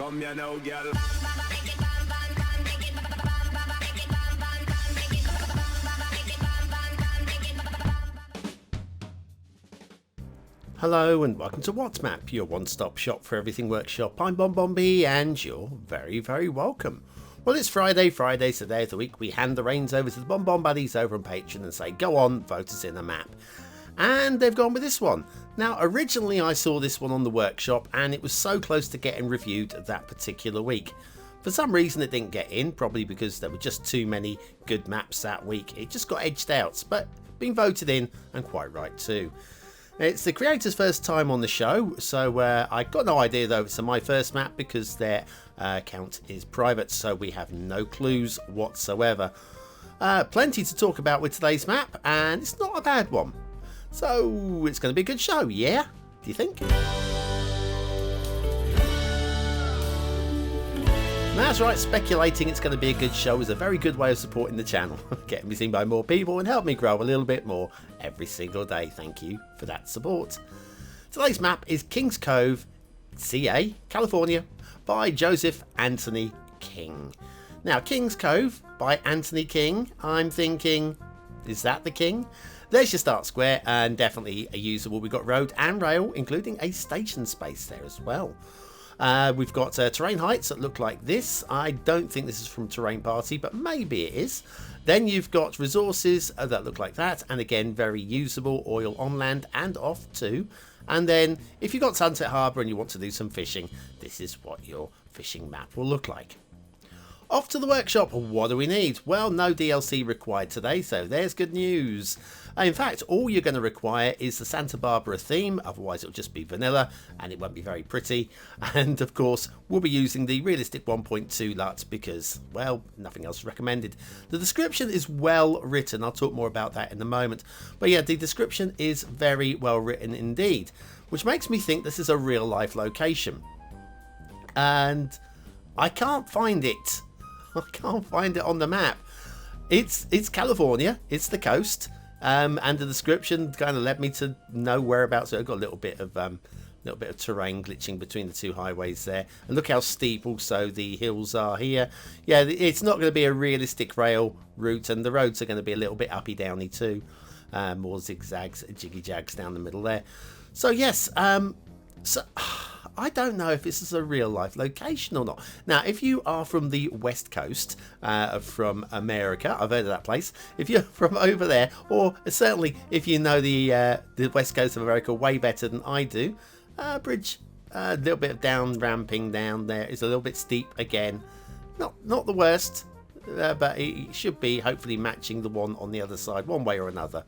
Come here now, girl. Hello and welcome to WhatsMap, your one-stop shop for everything workshop. I'm BonBonB and you're very, very welcome. Well, it's Friday's the day of the week. We hand the reins over to the BonBon buddies over on Patreon and say, go on, vote us in a map. And they've gone with this one. Now, originally I saw this one on the workshop and it was so close to getting reviewed that particular week. For some reason it didn't get in, probably because there were just too many good maps that week. It just got edged out, but being voted in, and quite right too. It's the creators' first time on the show, so I got no idea though if it's my first map because their account is private, so we have no clues whatsoever. Plenty to talk about with today's map, and it's not a bad one. So it's going to be a good show, yeah? Do you think? That's right, speculating it's going to be a good show is a very good way of supporting the channel. Getting me seen by more people and help me grow a little bit more every single day. Thank you for that support. Today's map is Kings Cove, CA, California, by Joseph Anthony King. Now, Kings Cove by Anthony King, I'm thinking, is that the king? There's your start square and definitely a usable. We've got road and rail, including a station space there as well. We've got terrain heights that look like this. I don't think this is from Terrain Party, but maybe it is. Then you've got resources that look like that, and again, very usable. Oil on land and off too. And then if you've got Sunset Harbour and you want to do some fishing, this is what your fishing map will look like. Off to the workshop, what do we need? Well, no DLC required today, so there's good news. In fact, all you're going to require is the Santa Barbara theme, otherwise it'll just be vanilla and it won't be very pretty. And of course, we'll be using the realistic 1.2 LUT because, well, nothing else recommended. The description is well written, I'll talk more about that in a moment. But yeah, the description is very well written indeed, which makes me think this is a real life location. And I can't find it. I can't find it on the map. It's California, it's the coast, and the description kind of led me to know whereabouts. So I've got a little bit of terrain glitching between the two highways there, and look how steep also the hills are here. Yeah, it's not going to be a realistic rail route, and the roads are going to be a little bit uppy downy too, more zigzags, jiggy jags down the middle there. So yes, so I don't know if this is a real life location or not. Now, if you are from the West Coast, from America, I've heard of that place. If you're from over there, or certainly if you know the West Coast of America way better than I do, bridge, a little bit of down ramping down there. It's a little bit steep again. Not the worst, but it should be hopefully matching the one on the other side, one way or another.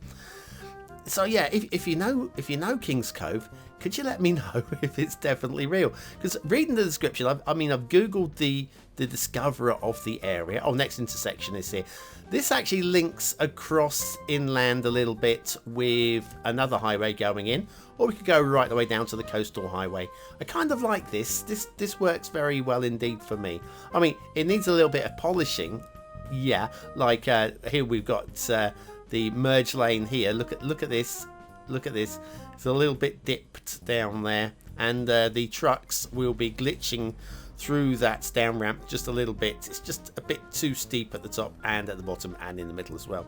So yeah, if you know Kings Cove, could you let me know if it's definitely real? Because reading the description, I've googled the discoverer of the area. Oh, next intersection is here. This actually links across inland a little bit with another highway going in, or we could go right the way down to the coastal highway. I kind of like this. This works very well indeed for me. I mean, it needs a little bit of polishing. Yeah, like here we've got the merge lane here. Look at this. Look at this. It's a little bit dipped down there, and the trucks will be glitching through that down ramp just a little bit. It's just a bit too steep at the top and at the bottom and in the middle as well.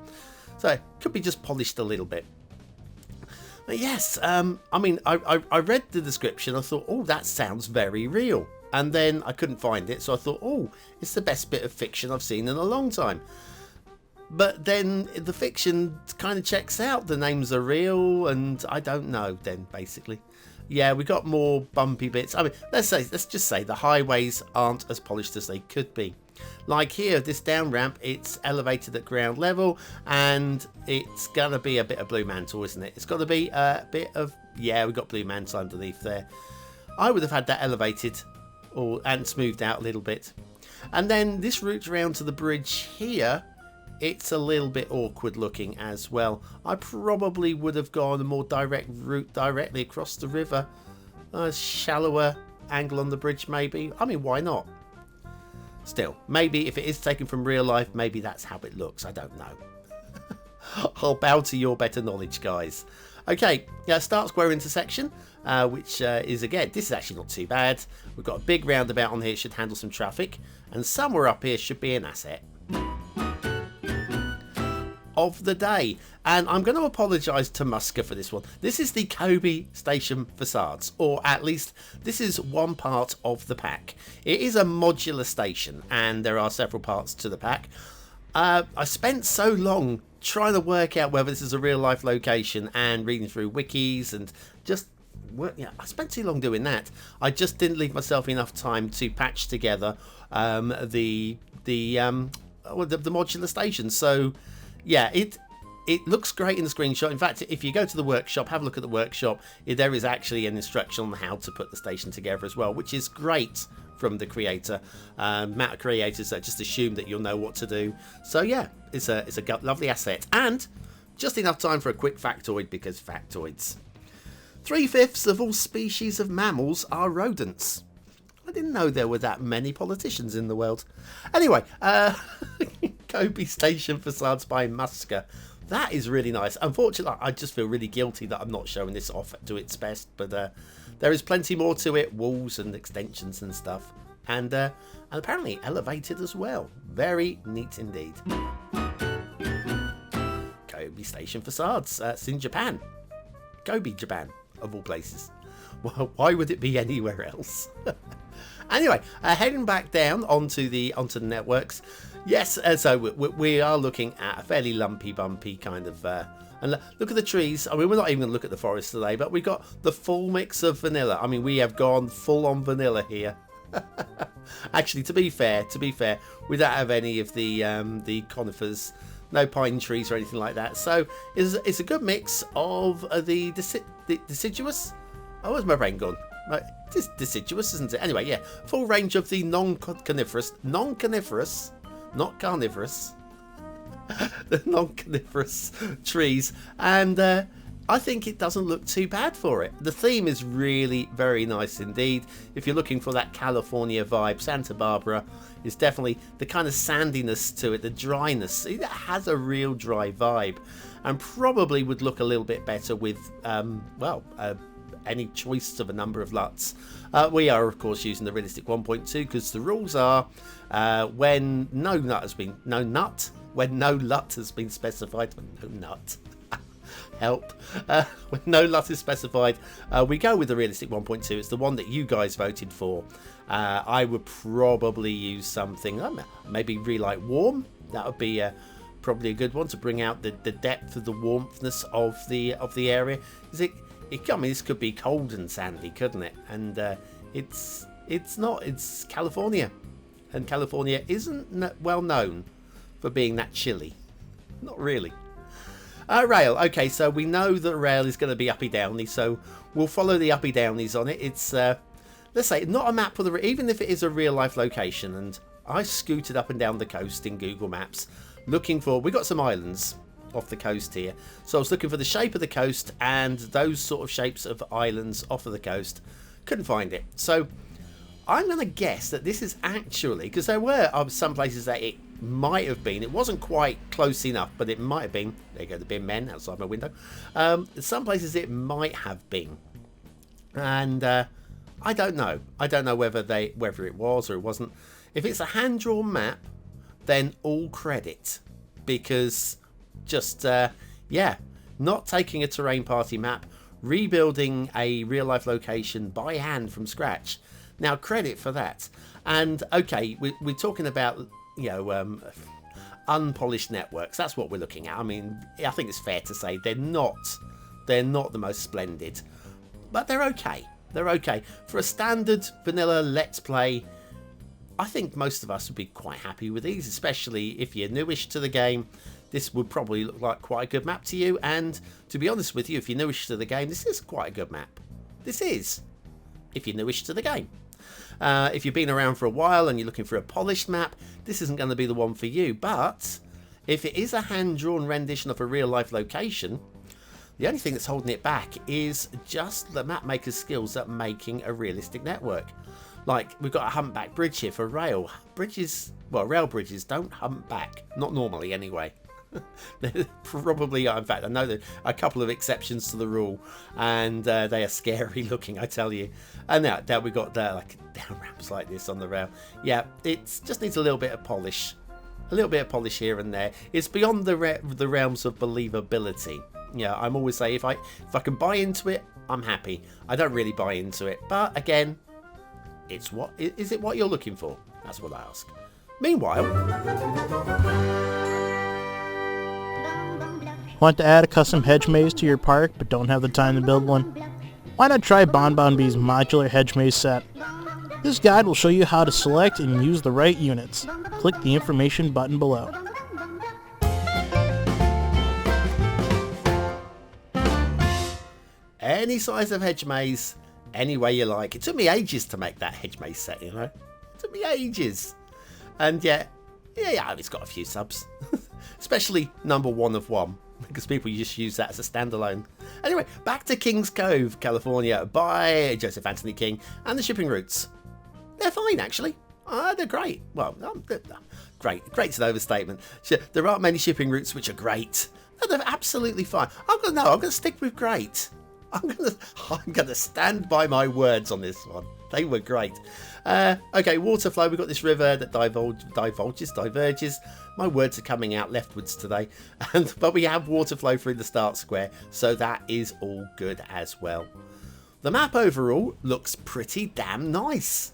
So it could be just polished a little bit. But yes, I mean, I read the description. I thought, oh, that sounds very real. And then I couldn't find it, so I thought, oh, it's the best bit of fiction I've seen in a long time. But then the fiction kind of checks out. The names are real, and I don't know then, basically. Yeah, we got more bumpy bits. I mean, let's just say the highways aren't as polished as they could be. Like here, this down ramp, it's elevated at ground level, and it's going to be a bit of blue mantle, isn't it? It's got to be a bit of, yeah, we've got blue mantle underneath there. I would have had that elevated and smoothed out a little bit. And then this route around to the bridge here, it's a little bit awkward looking as well. I probably would have gone a more direct route directly across the river. A shallower angle on the bridge maybe. I mean, why not? Still, maybe if it is taken from real life, maybe that's how it looks. I don't know. I'll bow to your better knowledge, guys. Okay, start square intersection, which is, again, this is actually not too bad. We've got a big roundabout on here, should handle some traffic, and somewhere up here should be an asset of the day. And I'm going to apologise to Muska for this one. This is the Cove station facades, or at least this is one part of the pack. It is a modular station, and there are several parts to the pack. I spent so long trying to work out whether this is a real life location and reading through wikis and just I spent too long doing that. I just didn't leave myself enough time to patch together the modular station. So yeah, it looks great in the screenshot. In fact, if you go to the workshop, have a look at the workshop, there is actually an instruction on how to put the station together as well, which is great from the creator. Amount of creators that just assume that you'll know what to do. So yeah, it's a lovely asset, and just enough time for a quick factoid, because factoids. 3/5 of all species of mammals are rodents. I didn't know there were that many politicians in the world. Anyway, Cove Station Facades by Muska. That is really nice. Unfortunately, I just feel really guilty that I'm not showing this off to its best, but there is plenty more to it. Walls and extensions and stuff. And apparently elevated as well. Very neat indeed. Cove Station Facades. It's in Japan. Kobe, Japan, of all places. Well, why would it be anywhere else? Anyway, heading back down onto the networks. Yes, so we are looking at a fairly lumpy, bumpy kind of... and look at the trees. I mean, we're not even going to look at the forest today, but we've got the full mix of vanilla. I mean, we have gone full on vanilla here. Actually, to be fair, we don't have any of the conifers, no pine trees or anything like that. So it's a good mix of the deciduous. Oh, where's my brain gone? It is deciduous, isn't it? Anyway, yeah, full range of the non-coniferous, not carnivorous, the non-coniferous trees, and I think it doesn't look too bad for it. The theme is really very nice indeed. If you're looking for that California vibe, Santa Barbara is definitely the kind of sandiness to it, the dryness. It has a real dry vibe, and probably would look a little bit better with any choice of a number of LUTs. We are of course using the realistic 1.2 because the rules are when no LUT has been specified. Help. When no LUT is specified, we go with the realistic 1.2. It's the one that you guys voted for. I would probably use something maybe relight warm. That would be probably a good one to bring out the depth of the warmthness of the area. I mean, this could be cold and sandy, couldn't it? And it's not. It's California, and California isn't well known for being that chilly. Not really. Rail. Okay, so we know that rail is going to be uppy downy, so we'll follow the uppy downies on it. It's let's say not a map for even if it is a real life location. And I scooted up and down the coast in Google Maps looking for. We got some islands off the coast here, so I was looking for the shape of the coast and those sort of shapes of islands off of the coast. Couldn't find it, so I'm going to guess that this is actually, because there were some places that it might have been. It wasn't quite close enough, but it might have been. There you go, the bin men outside my window. Some places it might have been, and I don't know. I don't know whether it was or it wasn't. If it's a hand-drawn map, then all credit, because just not taking a terrain party map, rebuilding a real life location by hand from scratch. Now credit for that. And okay, we're talking about unpolished networks. That's what we're looking at. I mean, I think it's fair to say they're not the most splendid, but they're okay. They're okay for a standard vanilla let's play. I think most of us would be quite happy with these, especially if you're newish to the game. This would probably look like quite a good map to you, and to be honest with you, if you're newish to the game, this is quite a good map. This is, if you're newish to the game. If you've been around for a while and you're looking for a polished map, this isn't going to be the one for you. But if it is a hand-drawn rendition of a real-life location, the only thing that's holding it back is just the map maker's skills at making a realistic network. Like, we've got a humpback bridge here for rail. Rail bridges don't hump back. Not normally, anyway. Probably, in fact, I know there are a couple of exceptions to the rule, and they are scary looking, I tell you. And now we've got like down ramps like this on the rail. Yeah, it just needs a little bit of polish. A little bit of polish here and there. It's beyond the realms of believability. Yeah, I'm always saying if I can buy into it, I'm happy. I don't really buy into it, but again, is it what you're looking for? That's what I ask. Meanwhile, want to add a custom hedge maze to your park but don't have the time to build one? Why not try BonBonB's modular hedge maze set? This guide will show you how to select and use the right units. Click the information button below. any size of hedge maze, any way you like. It took me ages to make that hedge maze set, you know. It took me ages. And yeah, it's got a few subs. Especially number 1 of 1. Because people just use that as a standalone. Anyway, back to Kings Cove, California, by Joseph Anthony King, and the shipping routes. They're fine, actually. They're great. Well, great's an overstatement. There aren't many shipping routes which are great. No, they're absolutely fine. I'm gonna stick with great. I'm gonna stand by my words on this one. They were great. Okay, water flow. We've got this river that diverges. My words are coming out leftwards today. But we have water flow through the start square, so that is all good as well. The map overall looks pretty damn nice.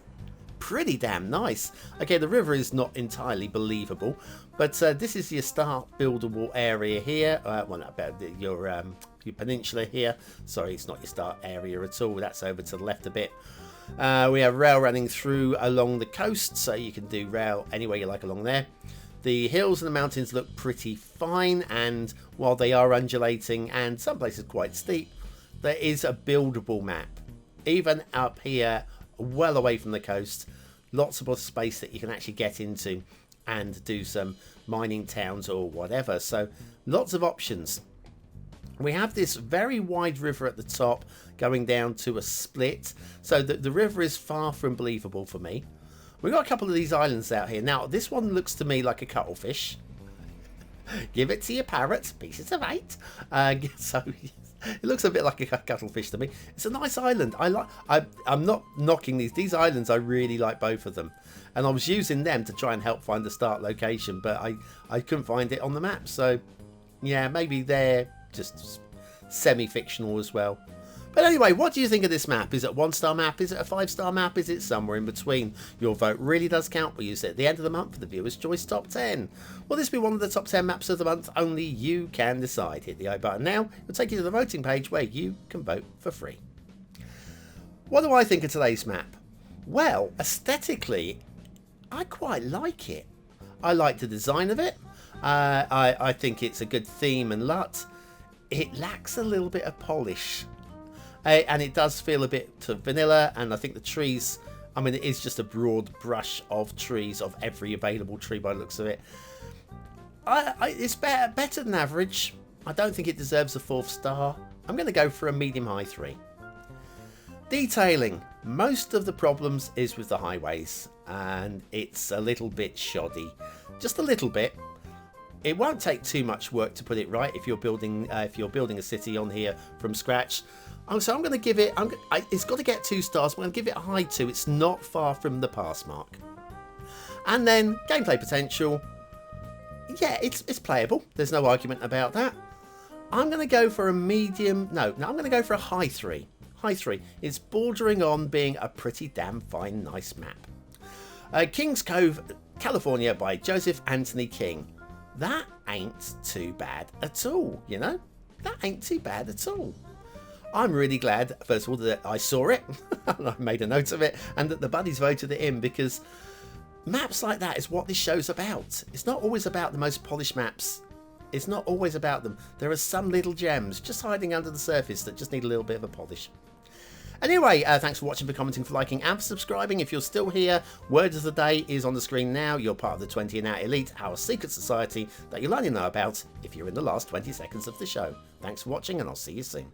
Okay, the river is not entirely believable, but this is your start buildable area here. Your peninsula here. Sorry, it's not your start area at all. That's over to the left a bit. We have rail running through along the coast, so you can do rail anywhere you like along there. The hills and the mountains look pretty fine, and while they are undulating and some places quite steep, there is a buildable map. Even up here, well away from the coast, lots of space that you can actually get into and do some mining towns or whatever. So lots of options. We have this very wide river at the top going down to a split, so that the river is far from believable for me. We've got a couple of these islands out here. Now, this one looks to me like a cuttlefish. Give it to your parrot, pieces of 8. So it looks a bit like a cuttlefish to me. It's a nice island. I'm not knocking these islands. I really like both of them, and I was using them to try and help find the start location, but I couldn't find it on the map. So yeah, maybe they're just semi-fictional as well. But anyway, what do you think of this map? Is it a 1-star map? Is it a 5-star map? Is it somewhere in between? Your vote really does count. We use it at the end of the month for the Viewer's Choice Top 10. Will this be one of the top 10 maps of the month? Only you can decide. Hit the I button now. It'll take you to the voting page where you can vote for free. What do I think of today's map? Well, aesthetically, I quite like it. I like the design of it. I think it's a good theme and LUT. It lacks a little bit of polish. And it does feel a bit vanilla, and I think the trees, I mean, it is just a broad brush of trees, of every available tree by the looks of it. It's better than average. I don't think it deserves a 4th star. I'm going to go for a medium-high 3. Detailing. Most of the problems is with the highways, and it's a little bit shoddy. Just a little bit. It won't take too much work to put it right if you're building a city on here from scratch. So I'm going to give it, it's got to get 2 stars. I'm going to give it a high 2. It's not far from the pass mark. And then gameplay potential. Yeah, it's playable. There's no argument about that. I'm going to go for a medium. No, I'm going to go for a high 3. High 3. It's bordering on being a pretty damn fine, nice map. Kings Cove, California by Joseph Anthony King. That ain't too bad at all, you know? That ain't too bad at all. I'm really glad, first of all, that I saw it, and I made a note of it, and that the buddies voted it in, because maps like that is what this show's about. It's not always about the most polished maps. It's not always about them. There are some little gems just hiding under the surface that just need a little bit of a polish. Anyway, thanks for watching, for commenting, for liking, and for subscribing. If you're still here, word of the day is on the screen now. You're part of the 20 and Out Elite, our secret society that you'll only know about if you're in the last 20 seconds of the show. Thanks for watching, and I'll see you soon.